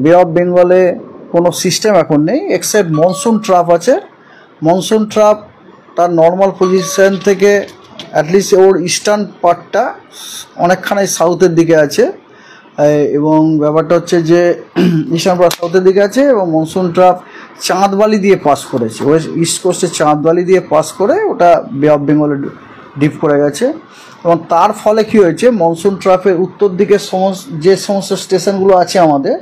বে অফ বেঙ্গলে কোনো সিস্টেম এখন নেই এক্সেপ্ট মনসুন ট্রাপ আছে। মনসুন ট্রাপ তার নর্মাল পজিশন থেকে অ্যাটলিস্ট ওর ইস্টার্ন পার্টটা অনেকখানি সাউথের দিকে আছে এবং ব্যাপারটা হচ্ছে যে ইস্টার্ন পার্ট সাউথের দিকে আছে এবং মনসুন ট্রাপ চাঁদবালি দিয়ে পাস করেছে, ওয়েস্ট ইস্ট কোস্টে চাঁদবালি দিয়ে পাস করে ওটা বে অফ বেঙ্গলে ডিপ করে গেছে এবং তার ফলে কী হয়েছে মনসুন ট্রাপের উত্তর দিকে যে সমস্ত স্টেশনগুলো আছে আমাদের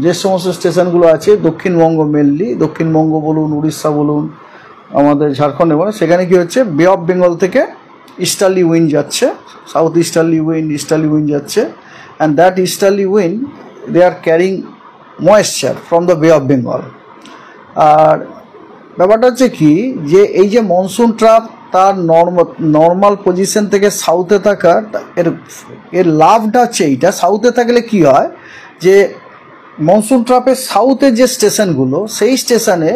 যে সমস্ত স্টেশনগুলো আছে দক্ষিণবঙ্গ মেনলি দক্ষিণবঙ্গ বলুন উড়িষ্যা বলুন আমাদের ঝাড়খণ্ডে বলুন সেখানে কী হচ্ছে বে অফ বেঙ্গল থেকে ইস্টার্লি উইন্ড যাচ্ছে, সাউথ ইস্টার্লি উইন্ড যাচ্ছে and that easterly wind they are carrying moisture from the বে অফ বেঙ্গল। আর ব্যাপারটা হচ্ছে কি যে এই যে মনসুন ট্রাপ তার নর্মাল পজিশন থেকে সাউথে থাকা এর লাভটা হচ্ছে এইটা, সাউথে থাকলে কি হয় যে মনসুন ট্রাপের সাউথে যে স্টেশনগুলো সেই স্টেশনে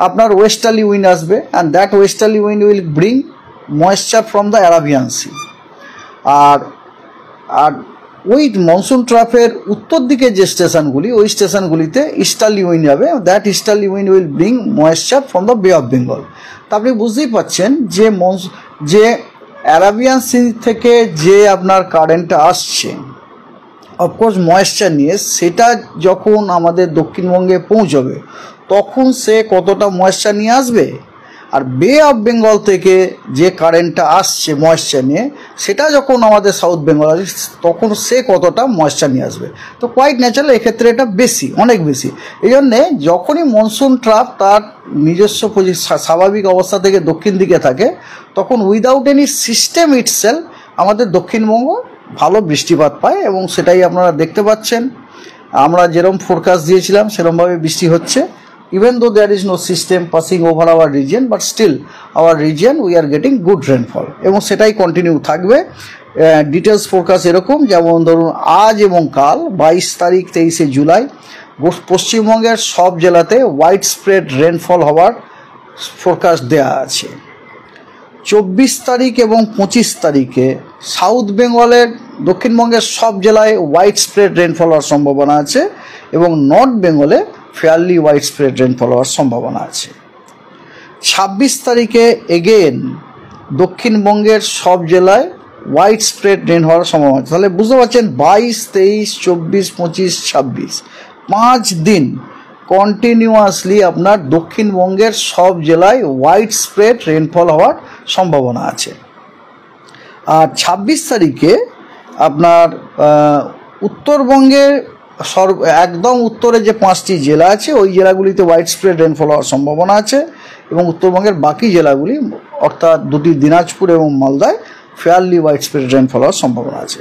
আপনার ওয়েস্টার্লি উইন্ড আসবে and that westerly wind will bring moisture from the Arabian sea. আর ওই মনসুন ট্রাপের উত্তর দিকে যে স্টেশনগুলি ওই স্টেশনগুলিতে ইস্টার্লি উইন্ড যাবে, that easterly wind will bring moisture from the বে অফ বেঙ্গল। তা আপনি বুঝতেই পারছেন যে অ্যারাবিয়ান সি থেকে যে আপনার কারেন্টটা আসছে অফকোর্স ময়েশ্চার নিয়ে সেটা যখন আমাদের দক্ষিণবঙ্গে পৌঁছবে তখন সে কতটা ময়েশ্চার নিয়ে আসবে, আর বে অফ বেঙ্গল থেকে যে কারেন্টটা আসছে ময়েশ্চার নিয়ে সেটা যখন আমাদের সাউথ বেঙ্গল আসবে তখন সে কতটা ময়েশ্চার নিয়ে আসবে। তো কোয়াইট ন্যাচারাল এক্ষেত্রে এটা বেশি, অনেক বেশি। এই জন্যে যখনই মনসুন ট্রাপ তার নিজস্ব স্বাভাবিক অবস্থা থেকে দক্ষিণ দিকে থাকে তখন উইদাউট এনি সিস্টেম ইটসেলফ আমাদের দক্ষিণবঙ্গ ভালো বৃষ্টিপাত পায় এবং সেটাই আপনারা দেখতে পাচ্ছেন। আমরা যেরকম ফোরকাস্ট দিয়েছিলাম সেরকমভাবে বৃষ্টি হচ্ছে। Even though there is no system passing over our region, but still our region we are getting good rainfall এবং সেটাই কন্টিনিউ থাকবে। ডিটেলস ফোরকাস্ট এরকম যেমন ধরুন আজ এবং কাল 22 তারিখ 23শে জুলাই পশ্চিমবঙ্গের সব জেলাতে ওয়াইড স্প্রেড রেনফল হওয়ার ফোরকাস্ট দেওয়া আছে। 24 তারিখ এবং 25 তারিখে সাউথ বেঙ্গলের দক্ষিণবঙ্গের সব জেলায় ওয়াইড স্প্রেড রেনফল হওয়ার সম্ভাবনা আছে এবং নর্থ বেঙ্গলে ফেয়ারলি ওয়াইড স্প্রেড রেনফল হওয়ার সম্ভাবনা আছে। 26 তারিখে এগেন দক্ষিণবঙ্গের সব জেলায় ওয়াইড স্প্রেড রেন হওয়ার সম্ভাবনা আছে। তাহলে বুঝতে পারছেন 22, 23, 24, 25, 26 5 দিন কন্টিনিউয়াসলি আপনার দক্ষিণবঙ্গের সব জেলায় ওয়াইড স্প্রেড রেনফল হওয়ার সম্ভাবনা আছে। আর 26 তারিখে আপনার উত্তরবঙ্গের একদম উত্তরে যে 5টি জেলা আছে ওই জেলাগুলিতে ওয়াইড স্প্রেড রেনফল হওয়ার সম্ভাবনা আছে এবং উত্তরবঙ্গের বাকি জেলাগুলি অর্থাৎ দুটি দিনাজপুর এবং মালদায় ফেয়ারলি ওয়াইড স্প্রেড রেনফল হওয়ার সম্ভাবনা আছে।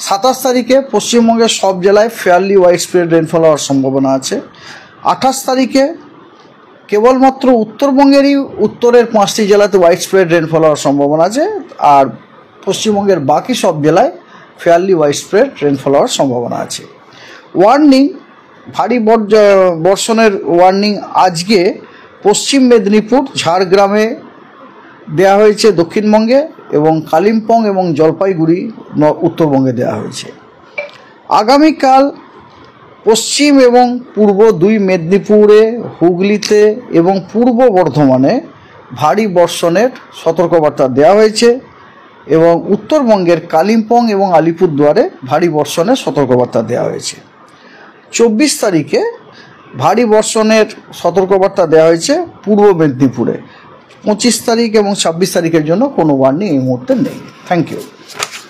27 তারিখে পশ্চিমবঙ্গের সব জেলায় ফেয়ারলি ওয়াইড স্প্রেড রেনফল হওয়ার সম্ভাবনা আছে। 28 তারিখে কেবলমাত্র উত্তরবঙ্গেরই উত্তরের 5টি জেলাতে ওয়াইড স্প্রেড রেনফল হওয়ার সম্ভাবনা আছে আর পশ্চিমবঙ্গের বাকি সব জেলায় ফেয়ারলি ওয়াইড স্প্রেড রেনফল হওয়ার সম্ভাবনা আছে। ওয়ার্নিং ভারী বর্ষণের ওয়ার্নিং আজকে পশ্চিম মেদিনীপুর ঝাড়গ্রামে দেওয়া হয়েছে দক্ষিণবঙ্গে এবং কালিম্পং এবং জলপাইগুড়ি উত্তরবঙ্গে দেওয়া হয়েছে। আগামীকাল পশ্চিম এবং পূর্ব দুই মেদিনীপুরে হুগলিতে এবং পূর্ব বর্ধমানে ভারী বর্ষণের সতর্কবার্তা দেওয়া হয়েছে এবং উত্তরবঙ্গের কালিম্পং এবং আলিপুরদুয়ারে ভারী বর্ষণের সতর্কবার্তা দেওয়া হয়েছে। 24 তারিখে ভারী বর্ষণের সতর্কবার্তা দেওয়া হয়েছে পূর্ব মেদিনীপুরে। 25 তারিখ এবং 26 তারিখের জন্য কোনো ওয়ার্নিং এই মুহূর্তে নেই। Thank you.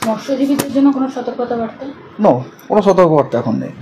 মৎস্যজীবীদের জন্য কোনো সতর্কতা বার্তা? নো, কোনো সতর্কবার্তা এখন নেই।